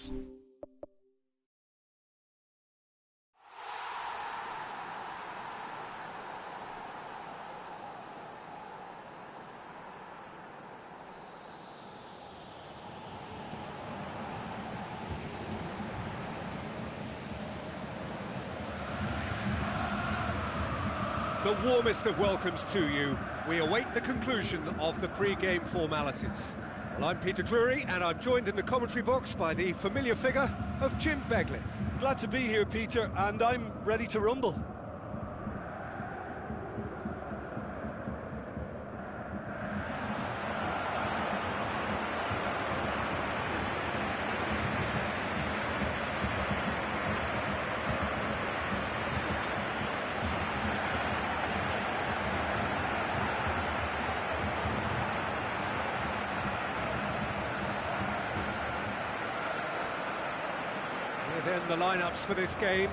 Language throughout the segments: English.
Formalities. The warmest of welcomes to you. We await the conclusion of the pre-game formalities. Well, I'm Peter Drury, and I'm joined in the commentary box by the familiar figure of Jim Beglin. Glad to be here, Peter, and I'm ready to rumble. Then the lineups for this game.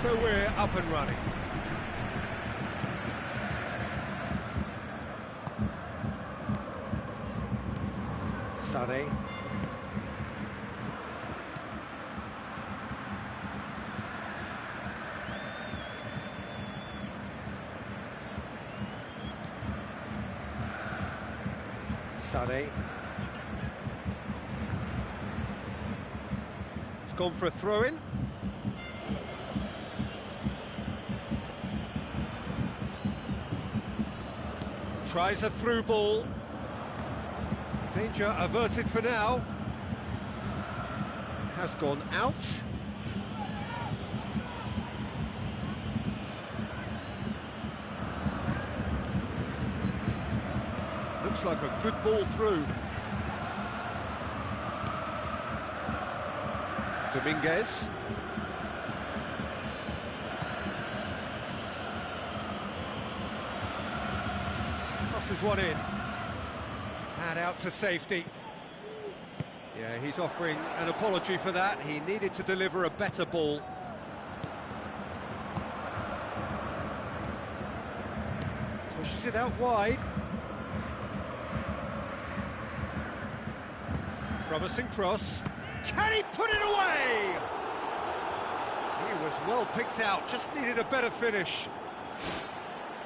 So we're up and running. Sané. Sané. It's gone for a throw-in. Tries a through ball. Danger averted for now. Has gone out. Looks like a good ball through. Dominguez. Crosses one in. And out to safety. Yeah, he's offering an apology for that. He needed to deliver a better ball. Pushes it out wide. Promising cross. Can he put it away? He was well picked out, just needed a better finish.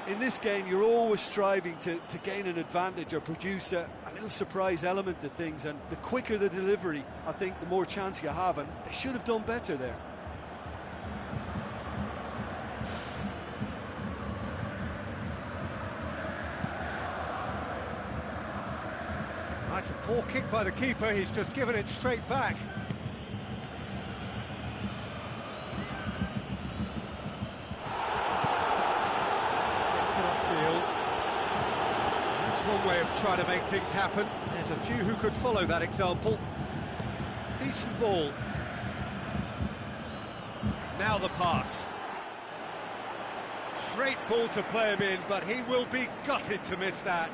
In this game, you're always striving to gain an advantage or produce a little surprise element to things, and the quicker the delivery, I think, the more chance you have, and they should have done better there. That's a poor kick by the keeper, he's just given it straight back. That's one way of trying to make things happen. There's a few who could follow that example. Decent ball. Now the pass. Great ball to play him in, but he will be gutted to miss that.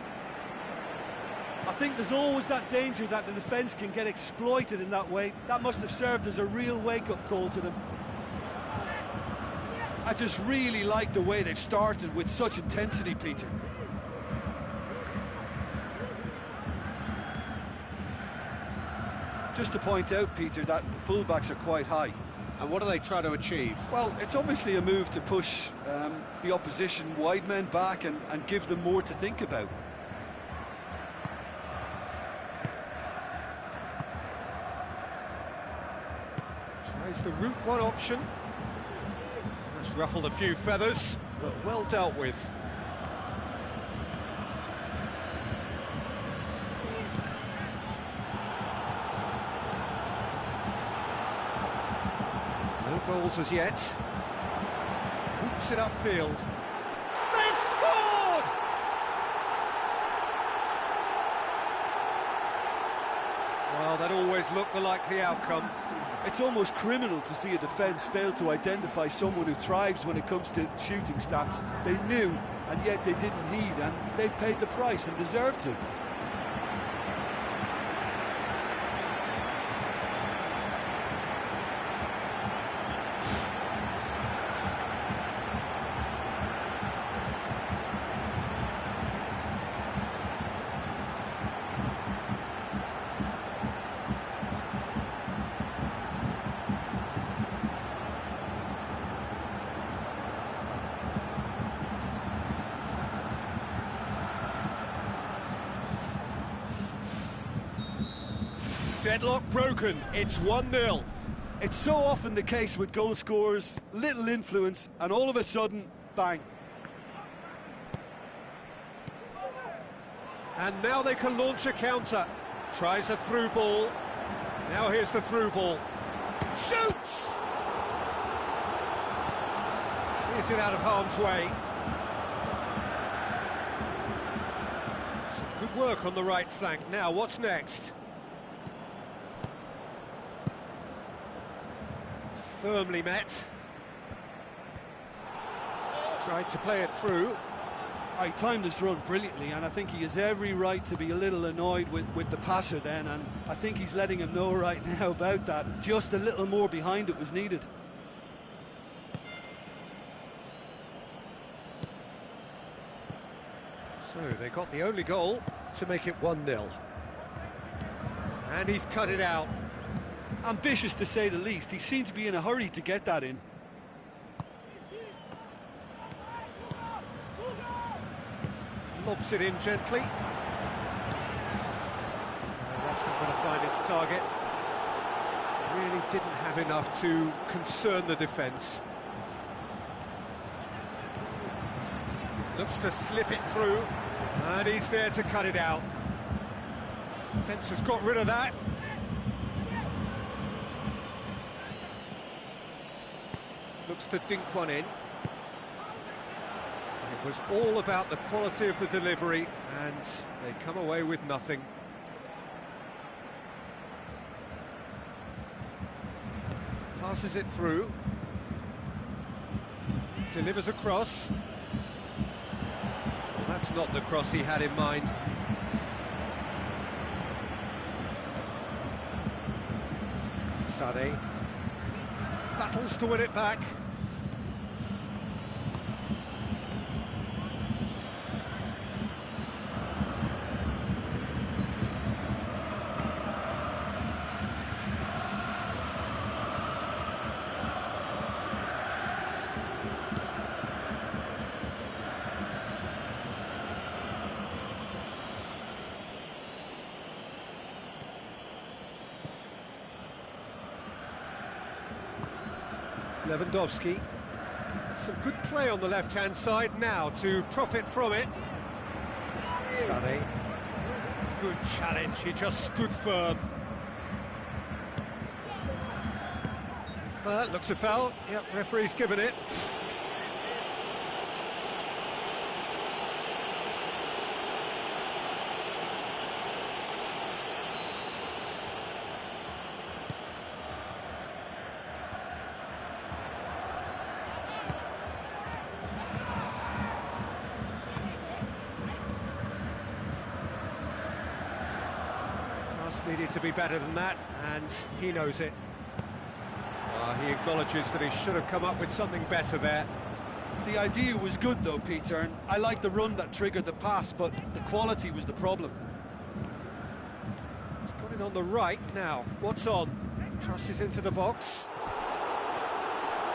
I think there's always that danger that the defence can get exploited in that way. That must have served as a real wake-up call to them. I just really like the way they've started with such intensity, Peter. Just to point out, Peter, that the fullbacks are quite high. And what do they try to achieve? Well, it's obviously a move to push the opposition wide men back and give them more to think about. Tries the route one option. Has ruffled a few feathers, but well dealt with. No goals as yet. Boots it upfield. They've scored! Well, that always looked the likely outcome. It's almost criminal to see a defence fail to identify someone who thrives when it comes to shooting stats. They knew, and yet they didn't heed, and they've paid the price and deserve to. Deadlock broken, it's 1-0. It's so often the case with goal scorers, little influence, and all of a sudden, bang. And now they can launch a counter. Tries a through ball. Now here's the through ball. Shoots! Clears it out of harm's way. Some good work on the right flank. Now, what's next? Firmly met. Tried to play it through. He timed this run brilliantly, and I think he has every right to be a little annoyed with the passer then, and I think he's letting him know right now about that. Just a little more behind it was needed. So they got the only goal to make it 1-0. And he's cut it out. Ambitious to say the least. He seemed to be in a hurry to get that in. Lobs it in gently. No, that's not going to find its target. Really didn't have enough to concern the defence. Looks to slip it through, and he's there to cut it out. Defence has got rid of that. Looks to dink one in. It was all about the quality of the delivery, and they come away with nothing. Passes it through. Delivers a cross. Well, that's not the cross he had in mind. Sade battles to win it back. Lewandowski. Some good play on the left-hand side now to profit from it. Sané. Good challenge, he just stood firm. That looks a foul. Yep, referee's given it. Needed to be better than that, and he knows it. He acknowledges that he should have come up with something better there. The idea was good though, Peter, and I like the run that triggered the pass, but the quality was the problem. He's put it on the right now. What's on? Crosses into the box.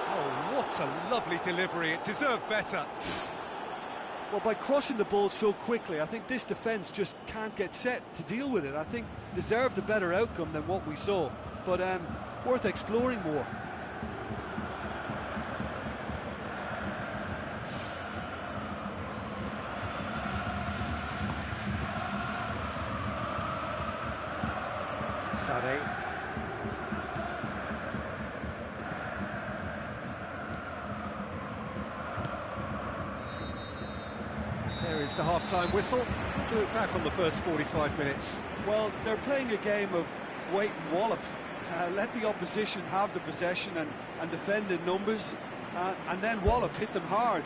Oh, what a lovely delivery. It deserved better. Well, by crossing the ball so quickly, I think this defence just can't get set to deal with it. I think deserved a better outcome than what we saw, but worth exploring more. Sané. There is the half-time whistle. Look back on the first 45 minutes. Well, they're playing a game of wait and wallop. Let the opposition have the possession and defend in numbers, and then wallop, hit them hard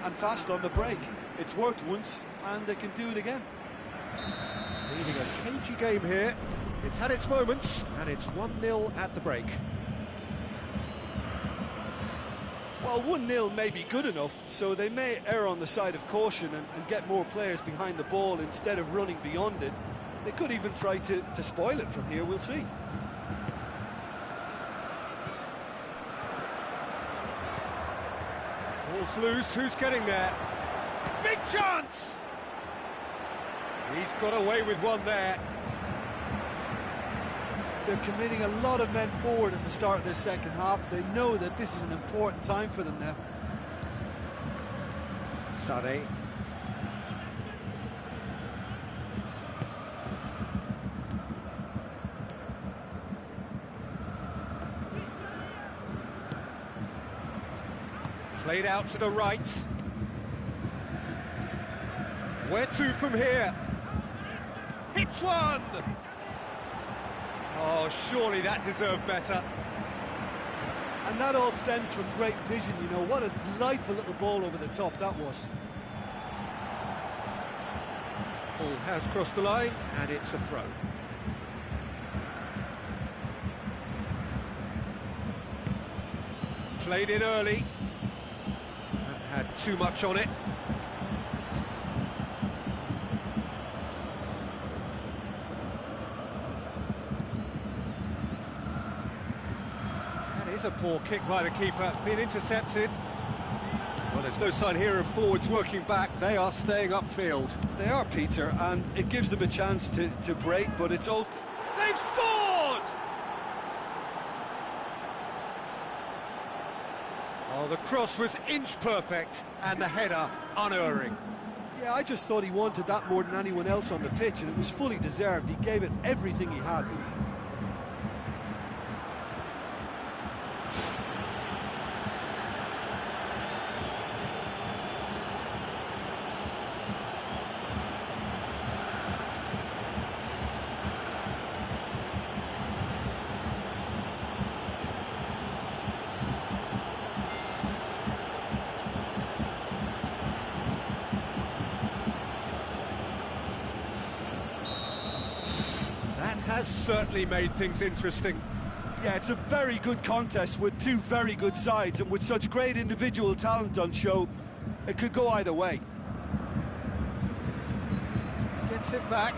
and fast on the break. It's worked once, and they can do it again. Leading a cagey game here. It's had its moments, and it's 1-0 at the break. Well, 1-0 may be good enough, so they may err on the side of caution and get more players behind the ball instead of running beyond it. They could even try to spoil it from here, we'll see. Ball's loose, who's getting there? Big chance! He's got away with one there. They're committing a lot of men forward at the start of this second half. They know that this is an important time for them now. Sané. Played out to the right. Where to from here? Hits one! Oh, surely that deserved better. And that all stems from great vision, you know. What a delightful little ball over the top that was. Ball has crossed the line, and it's a throw. Played in early. That had too much on it. That is a poor kick by the keeper, being intercepted. Well, there's no sign here of forwards working back. They are staying upfield. They are, Peter, and it gives them a chance to break, but it's also... They've scored! Oh, the cross was inch perfect, and the header unerring. Yeah, I just thought he wanted that more than anyone else on the pitch, and it was fully deserved. He gave it everything he had. Has certainly made things interesting. Yeah, it's a very good contest with two very good sides, and with such great individual talent on show, it could go either way. Gets it back.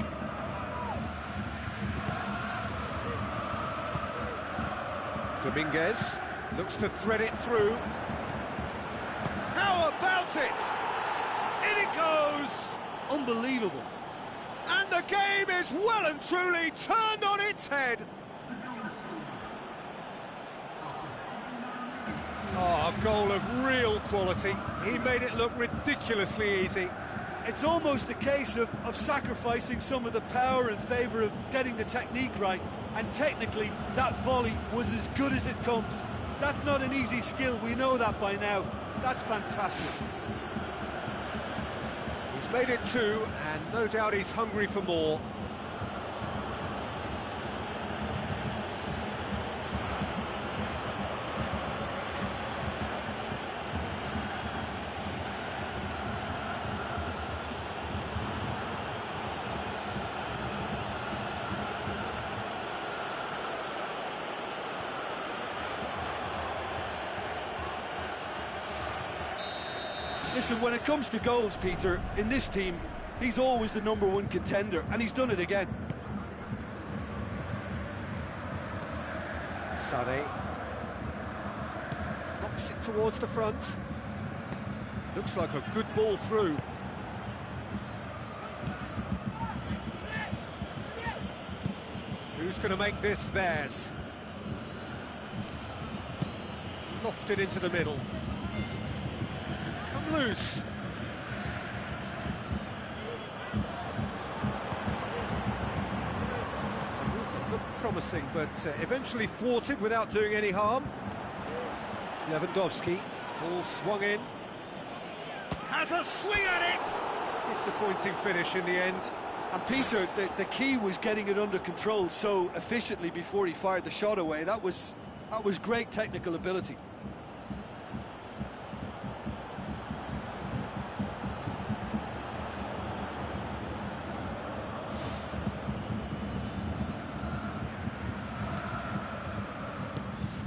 Dominguez looks to thread it through. How about it? In it goes! Unbelievable. And the game is well and truly turned on its head. Oh, a goal of real quality. He made it look ridiculously easy. It's almost a case of sacrificing some of the power in favour of getting the technique right, and technically that volley was as good as it comes. That's not an easy skill, we know that by now. That's fantastic. He's made it two, and no doubt he's hungry for more. Listen, when it comes to goals, Peter, in this team, he's always the #1 contender, and he's done it again. Sané knocks it towards the front. Looks like a good ball through. Who's going to make this theirs? Lofted into the middle. It's come loose. It's a move that looked promising, but eventually thwarted without doing any harm. Lewandowski, ball swung in. Has a swing at it! Disappointing finish in the end. And Peter, the key was getting it under control so efficiently before he fired the shot away. That was great technical ability.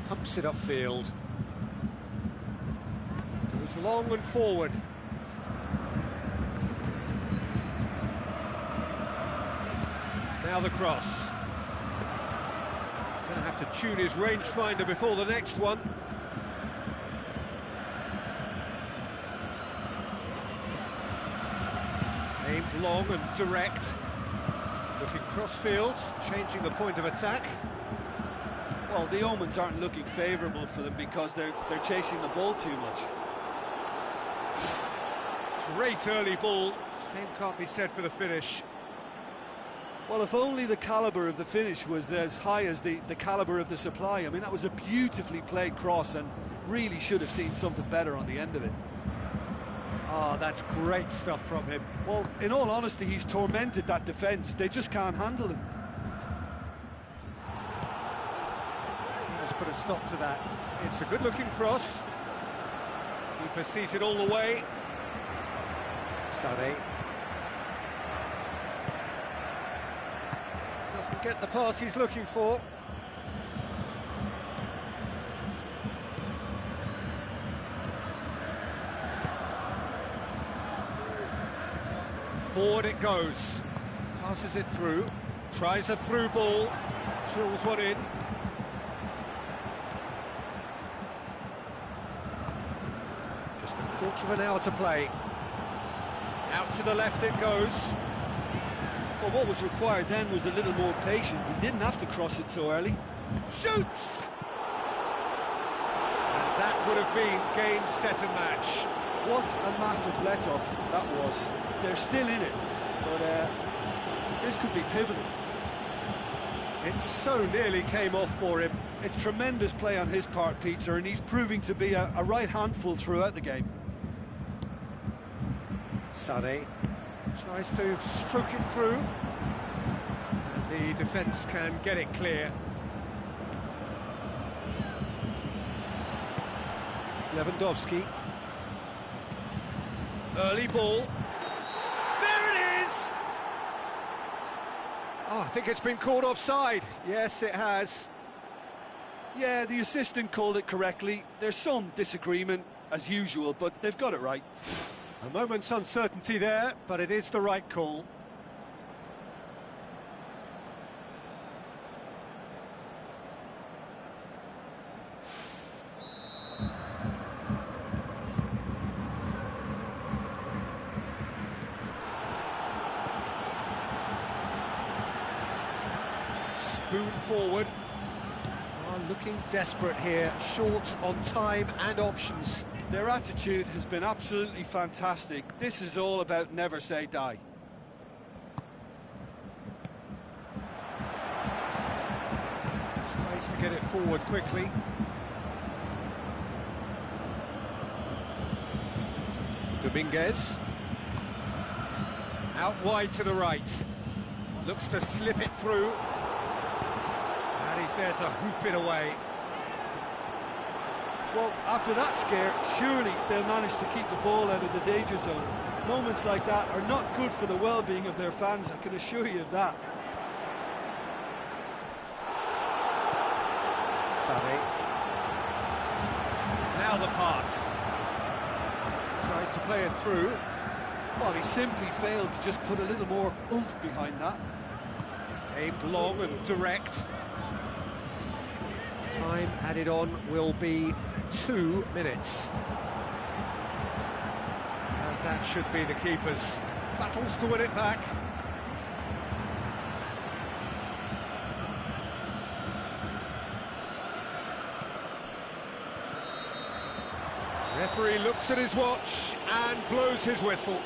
Pumps it upfield. Goes long and forward. Now the cross. He's going to have to tune his rangefinder before the next one. Aimed long and direct. Looking cross-field, changing the point of attack. Well, the omens aren't looking favourable for them because they're chasing the ball too much. Great early ball. Same can't be said for the finish. Well, if only the calibre of the finish was as high as the calibre of the supply. I mean, that was a beautifully played cross and really should have seen something better on the end of it. Ah, that's great stuff from him. Well, in all honesty, he's tormented that defence. They just can't handle him. Let's put a stop to that. It's a good-looking cross. Keeper sees it all the way. Sané. Doesn't get the pass he's looking for. Forward it goes. Passes it through. Tries a through ball. Drills one in. Just a quarter of an hour to play. Out to the left it goes. Well, what was required then was a little more patience. He didn't have to cross it so early. Shoots! And that would have been game, set and match. What a massive let-off that was. They're still in it, but this could be pivotal. It so nearly came off for him. It's tremendous play on his part, Peter, and he's proving to be a right handful throughout the game. Sané tries to stroke it through, and the defence can get it clear. Lewandowski. Early ball. There it is! Oh, I think it's been called offside. Yes, it has. Yeah, the assistant called it correctly. There's some disagreement, as usual, but they've got it right. A moment's uncertainty there, but it is the right call. Spoon forward. Looking desperate here, short on time and options. Their attitude has been absolutely fantastic. This is all about never say die. Tries to get it forward quickly. Dominguez. Out wide to the right. Looks to slip it through. And he's there to hoof it away. Well, after that scare, surely they'll manage to keep the ball out of the danger zone. Moments like that are not good for the well-being of their fans, I can assure you of that. Sané. Now the pass. Tried to play it through. Well, he simply failed to just put a little more oomph behind that. Aimed long and direct. Time added on will be 2 minutes. And that should be the keeper's. Battles to win it back. Referee looks at his watch and blows his whistle.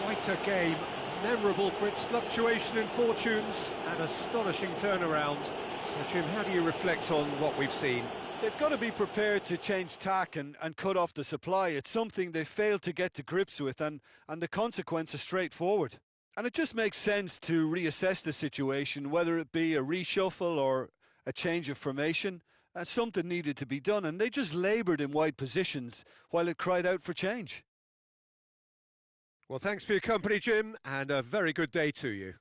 Quite a game, memorable for its fluctuation in fortunes and astonishing turnaround. So, Jim, how do you reflect on what we've seen? They've got to be prepared to change tack and cut off the supply. It's something they failed to get to grips with, and the consequence is straightforward. And it just makes sense to reassess the situation, whether it be a reshuffle or a change of formation. Something needed to be done, and they just laboured in wide positions while it cried out for change. Well, thanks for your company, Jim, and a very good day to you.